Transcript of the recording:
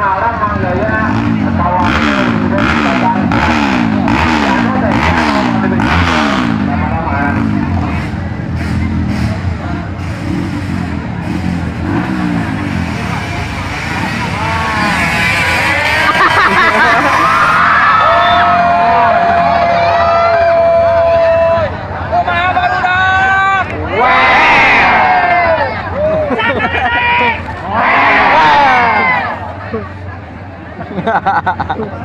orang manggilnya kawan ini kemudian datang anu deh kan mau lebih lama-lama. Hahaha.